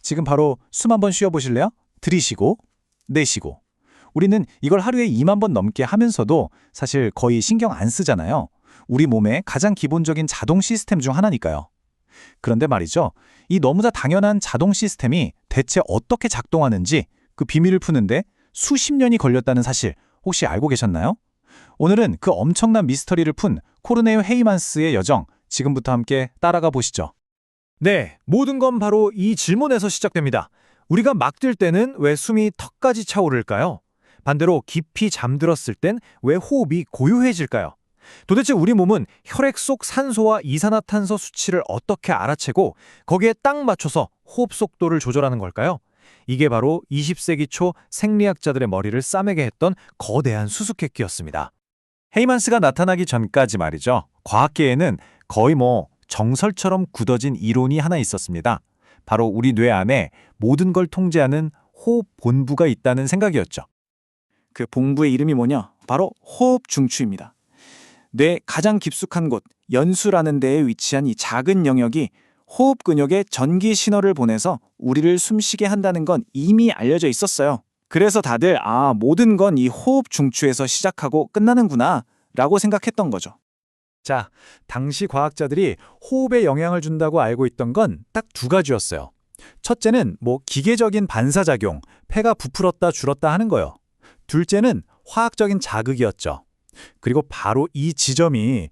지금 바로 숨 한번 쉬어보실래요? 들이쉬고, 내쉬고. 우리는 이걸 하루에 2만 번 넘게 하면서도 사실 거의 신경 안 쓰잖아요. 우리 몸의 가장 기본적인 자동 시스템 중 하나니까요. 그런데 말이죠. 이 너무나 당연한 자동 시스템이 대체 어떻게 작동하는지 그 비밀을 푸는데 수십 년이 걸렸다는 사실 혹시 알고 계셨나요? 오늘은 그 엄청난 미스터리를 푼 코르네유 헤이만스의 여정, 지금부터 함께 따라가 보시죠. 네, 모든 건 바로 이 질문에서 시작됩니다. 우리가 막 뛸 때는 왜 숨이 턱까지 차오를까요? 반대로 깊이 잠들었을 땐 왜 호흡이 고요해질까요? 도대체 우리 몸은 혈액 속 산소와 이산화탄소 수치를 어떻게 알아채고 거기에 딱 맞춰서 호흡 속도를 조절하는 걸까요? 이게 바로 20세기 초 생리학자들의 머리를 싸매게 했던 거대한 수수께끼였습니다. 헤이만스가 나타나기 전까지 말이죠. 과학계에는 거의 정설처럼 굳어진 이론이 하나 있었습니다. 바로 우리 뇌 안에 모든 걸 통제하는 호흡 본부가 있다는 생각이었죠. 그 본부의 이름이 뭐냐? 바로 호흡 중추입니다. 뇌 가장 깊숙한 곳, 연수라는 데에 위치한 이 작은 영역이 호흡 근육에 전기 신호를 보내서 우리를 숨쉬게 한다는 건 이미 알려져 있었어요. 그래서 다들 모든 건 이 호흡 중추에서 시작하고 끝나는구나 라고 생각했던 거죠. 자, 당시 과학자들이 호흡에 영향을 준다고 알고 있던 건 딱 두 가지였어요. 첫째는 기계적인 반사작용, 폐가 부풀었다 줄었다 하는 거요. 둘째는 화학적인 자극이었죠. 그리고 바로 이 지점이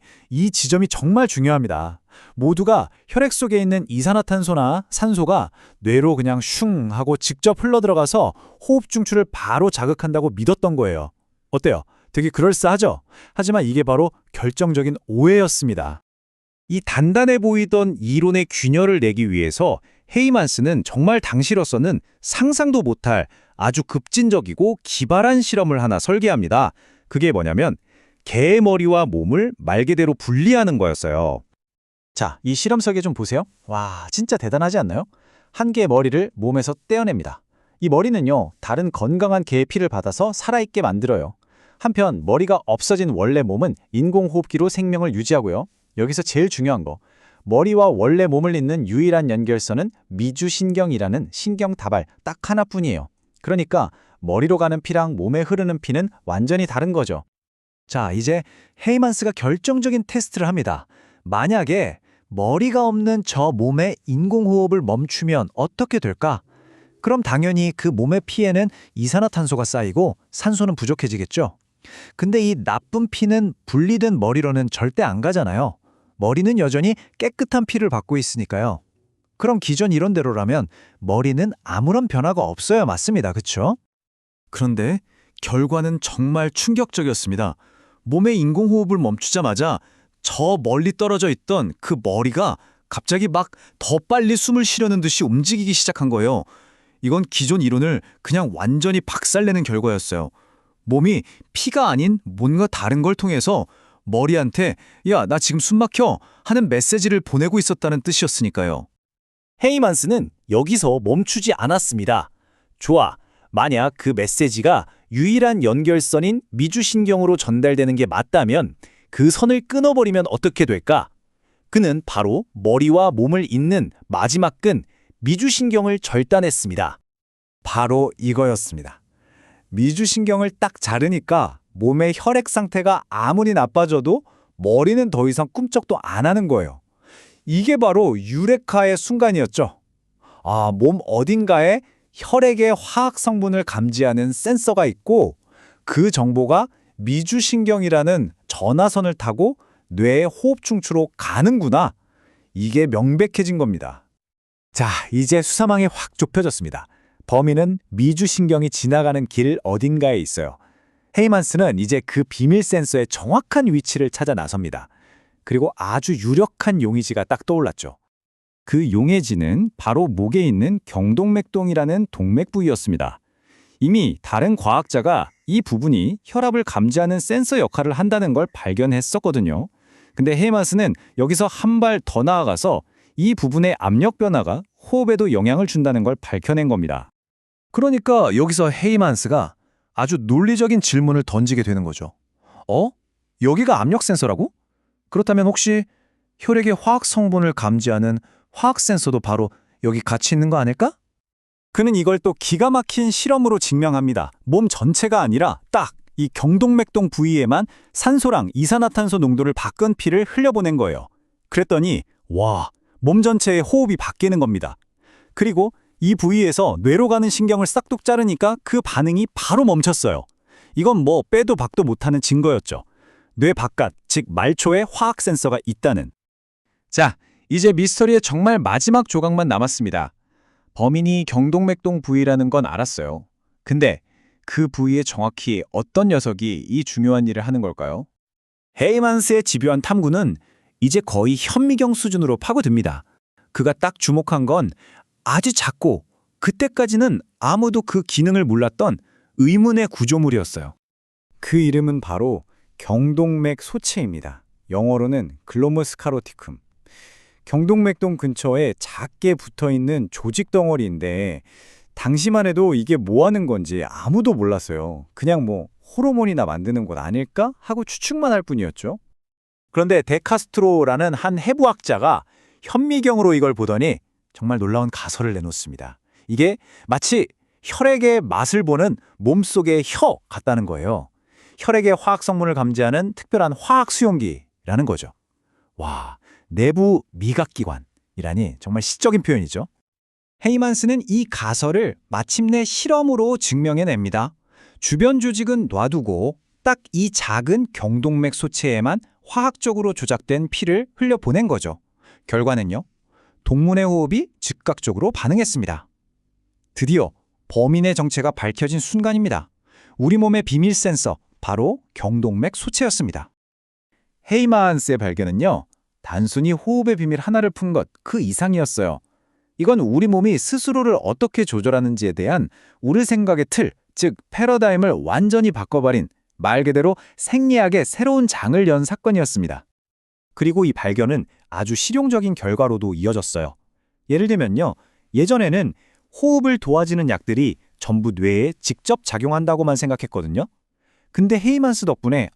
정말 중요합니다. 모두가 혈액 속에 있는 이산화탄소나 산소가 뇌로 그냥 슝 하고 직접 흘러들어가서 호흡 중추를 바로 자극한다고 믿었던 거예요. 어때요? 되게 그럴싸하죠? 하지만 이게 바로 결정적인 오해였습니다. 이 단단해 보이던 이론의 균열을 내기 위해서 헤이만스는 정말 당시로서는 상상도 못할 아주 급진적이고 기발한 실험을 하나 설계합니다. 그게 뭐냐면 개의 머리와 몸을 말개대로 분리하는 거였어요. 자, 이 실험석에 좀 보세요. 와, 진짜 대단하지 않나요? 한 개의 머리를 몸에서 떼어냅니다. 이 머리는요, 다른 건강한 개의 피를 받아서 살아있게 만들어요. 한편 머리가 없어진 원래 몸은 인공호흡기로 생명을 유지하고요. 여기서 제일 중요한 거, 머리와 원래 몸을 잇는 유일한 연결선은 미주신경이라는 신경다발 딱 하나뿐이에요. 그러니까 머리로 가는 피랑 몸에 흐르는 피는 완전히 다른 거죠. 자, 이제 헤이만스가 결정적인 테스트를 합니다. 만약에 머리가 없는 저 몸의 인공호흡을 멈추면 어떻게 될까? 그럼 당연히 그 몸의 피에는 이산화탄소가 쌓이고 산소는 부족해지겠죠. 근데 이 나쁜 피는 분리된 머리로는 절대 안 가잖아요. 머리는 여전히 깨끗한 피를 받고 있으니까요. 그럼 기존 이론대로라면 머리는 아무런 변화가 없어야 맞습니다. 그렇죠? 그런데 결과는 정말 충격적이었습니다. 몸의 인공호흡을 멈추자마자 저 멀리 떨어져 있던 그 머리가 갑자기 막 더 빨리 숨을 쉬려는 듯이 움직이기 시작한 거예요. 이건 기존 이론을 그냥 완전히 박살내는 결과였어요. 몸이 피가 아닌 뭔가 다른 걸 통해서 머리한테 야, 나 지금 숨 막혀 하는 메시지를 보내고 있었다는 뜻이었으니까요. 헤이만스는 여기서 멈추지 않았습니다. 좋아, 만약 그 메시지가 유일한 연결선인 미주신경으로 전달되는 게 맞다면 그 선을 끊어버리면 어떻게 될까? 그는 바로 머리와 몸을 잇는 마지막 끈 미주신경을 절단했습니다. 바로 이거였습니다. 미주신경을 딱 자르니까 몸의 혈액 상태가 아무리 나빠져도 머리는 더 이상 꿈쩍도 안 하는 거예요. 이게 바로 유레카의 순간이었죠. 몸 어딘가에 혈액의 화학 성분을 감지하는 센서가 있고 그 정보가 미주신경이라는 전화선을 타고 뇌의 호흡 중추로 가는구나. 이게 명백해진 겁니다. 자, 이제 수사망이 확 좁혀졌습니다. 범인은 미주신경이 지나가는 길 어딘가에 있어요. 헤이만스는 이제 그 비밀 센서의 정확한 위치를 찾아 나섭니다. 그리고 아주 유력한 용의지가 딱 떠올랐죠. 그 용의지는 바로 목에 있는 경동맥동이라는 동맥 부위였습니다. 이미 다른 과학자가 이 부분이 혈압을 감지하는 센서 역할을 한다는 걸 발견했었거든요. 근데 헤이만스는 여기서 한 발 더 나아가서 이 부분의 압력 변화가 호흡에도 영향을 준다는 걸 밝혀낸 겁니다. 그러니까 여기서 헤이만스가 아주 논리적인 질문을 던지게 되는 거죠. 여기가 압력 센서라고? 그렇다면 혹시 혈액의 화학 성분을 감지하는 화학 센서도 바로 여기 같이 있는 거 아닐까? 그는 이걸 또 기가 막힌 실험으로 증명합니다. 몸 전체가 아니라 딱 이 경동맥동 부위에만 산소랑 이산화탄소 농도를 바꾼 피를 흘려보낸 거예요. 그랬더니 와, 몸 전체의 호흡이 바뀌는 겁니다. 그리고 이 부위에서 뇌로 가는 신경을 싹둑 자르니까 그 반응이 바로 멈췄어요. 이건 뭐 빼도 박도 못하는 증거였죠. 뇌 바깥, 즉 말초에 화학 센서가 있다는. 자, 이제 미스터리의 정말 마지막 조각만 남았습니다. 범인이 경동맥동 부위라는 건 알았어요. 근데 그 부위에 정확히 어떤 녀석이 이 중요한 일을 하는 걸까요? 헤이만스의 집요한 탐구는 이제 거의 현미경 수준으로 파고듭니다. 그가 딱 주목한 건 아주 작고 그때까지는 아무도 그 기능을 몰랐던 의문의 구조물이었어요. 그 이름은 바로 경동맥 소체입니다. 영어로는 글로무스 카로티쿰. 경동맥동 근처에 작게 붙어있는 조직 덩어리인데 당시만 해도 이게 뭐 하는 건지 아무도 몰랐어요. 그냥 뭐 호르몬이나 만드는 곳 아닐까 하고 추측만 할 뿐이었죠. 그런데 데카스트로라는 한 해부학자가 현미경으로 이걸 보더니 정말 놀라운 가설을 내놓습니다. 이게 마치 혈액의 맛을 보는 몸속의 혀 같다는 거예요. 혈액의 화학 성분을 감지하는 특별한 화학 수용기라는 거죠. 와, 내부 미각기관이라니 정말 시적인 표현이죠. 헤이만스는 이 가설을 마침내 실험으로 증명해냅니다. 주변 조직은 놔두고 딱 이 작은 경동맥 소체에만 화학적으로 조작된 피를 흘려보낸 거죠. 결과는요, 동문의 호흡이 즉각적으로 반응했습니다. 드디어 범인의 정체가 밝혀진 순간입니다. 우리 몸의 비밀 센서, 바로 경동맥 소체였습니다. 헤이만스의 발견은요, 단순히 호흡의 비밀 하나를 푼 것 그 이상이었어요. 이건 우리 몸이 스스로를 어떻게 조절하는지에 대한 우리 생각의 틀, 즉 패러다임을 완전히 바꿔버린 말 그대로 생리학의 새로운 장을 연 사건이었습니다. 그리고 이 발견은 아주 실용적인 결과로도 이어졌어요. 예를 들면요, 예전에는 호흡을 도와주는 약들이 전부 뇌에 직접 작용한다고만 생각했거든요. 근데 헤이만스 덕분에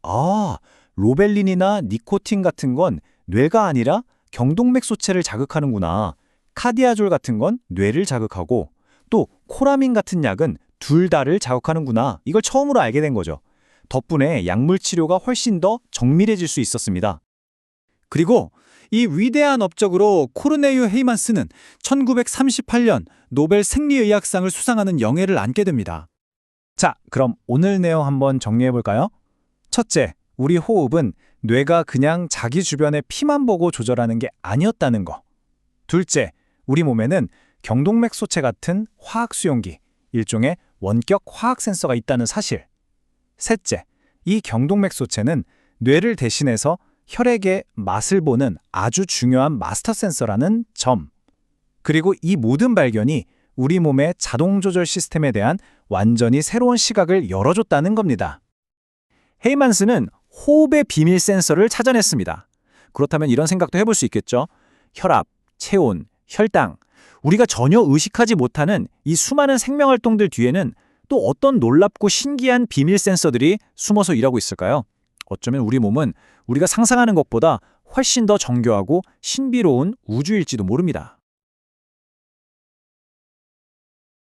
로벨린이나 니코틴 같은 건 뇌가 아니라 경동맥 소체를 자극하는구나. 카디아졸 같은 건 뇌를 자극하고 또 코라민 같은 약은 둘 다를 자극하는구나. 이걸 처음으로 알게 된 거죠. 덕분에 약물 치료가 훨씬 더 정밀해질 수 있었습니다. 그리고 이 위대한 업적으로 코르네유 헤이만스는 1938년 노벨 생리의학상을 수상하는 영예를 안게 됩니다. 자, 그럼 오늘 내용 한번 정리해 볼까요? 첫째, 우리 호흡은 뇌가 그냥 자기 주변의 피만 보고 조절하는 게 아니었다는 거. 둘째, 우리 몸에는 경동맥 소체 같은 화학 수용기, 일종의 원격 화학 센서가 있다는 사실. 셋째, 이 경동맥 소체는 뇌를 대신해서 혈액의 맛을 보는 아주 중요한 마스터 센서라는 점. 그리고 이 모든 발견이 우리 몸의 자동 조절 시스템에 대한 완전히 새로운 시각을 열어줬다는 겁니다. 헤이만스는 호흡의 비밀 센서를 찾아냈습니다. 그렇다면 이런 생각도 해볼 수 있겠죠? 혈압, 체온, 혈당, 우리가 전혀 의식하지 못하는 이 수많은 생명활동들 뒤에는 또 어떤 놀랍고 신기한 비밀 센서들이 숨어서 일하고 있을까요? 어쩌면 우리 몸은 우리가 상상하는 것보다 훨씬 더 정교하고 신비로운 우주일지도 모릅니다.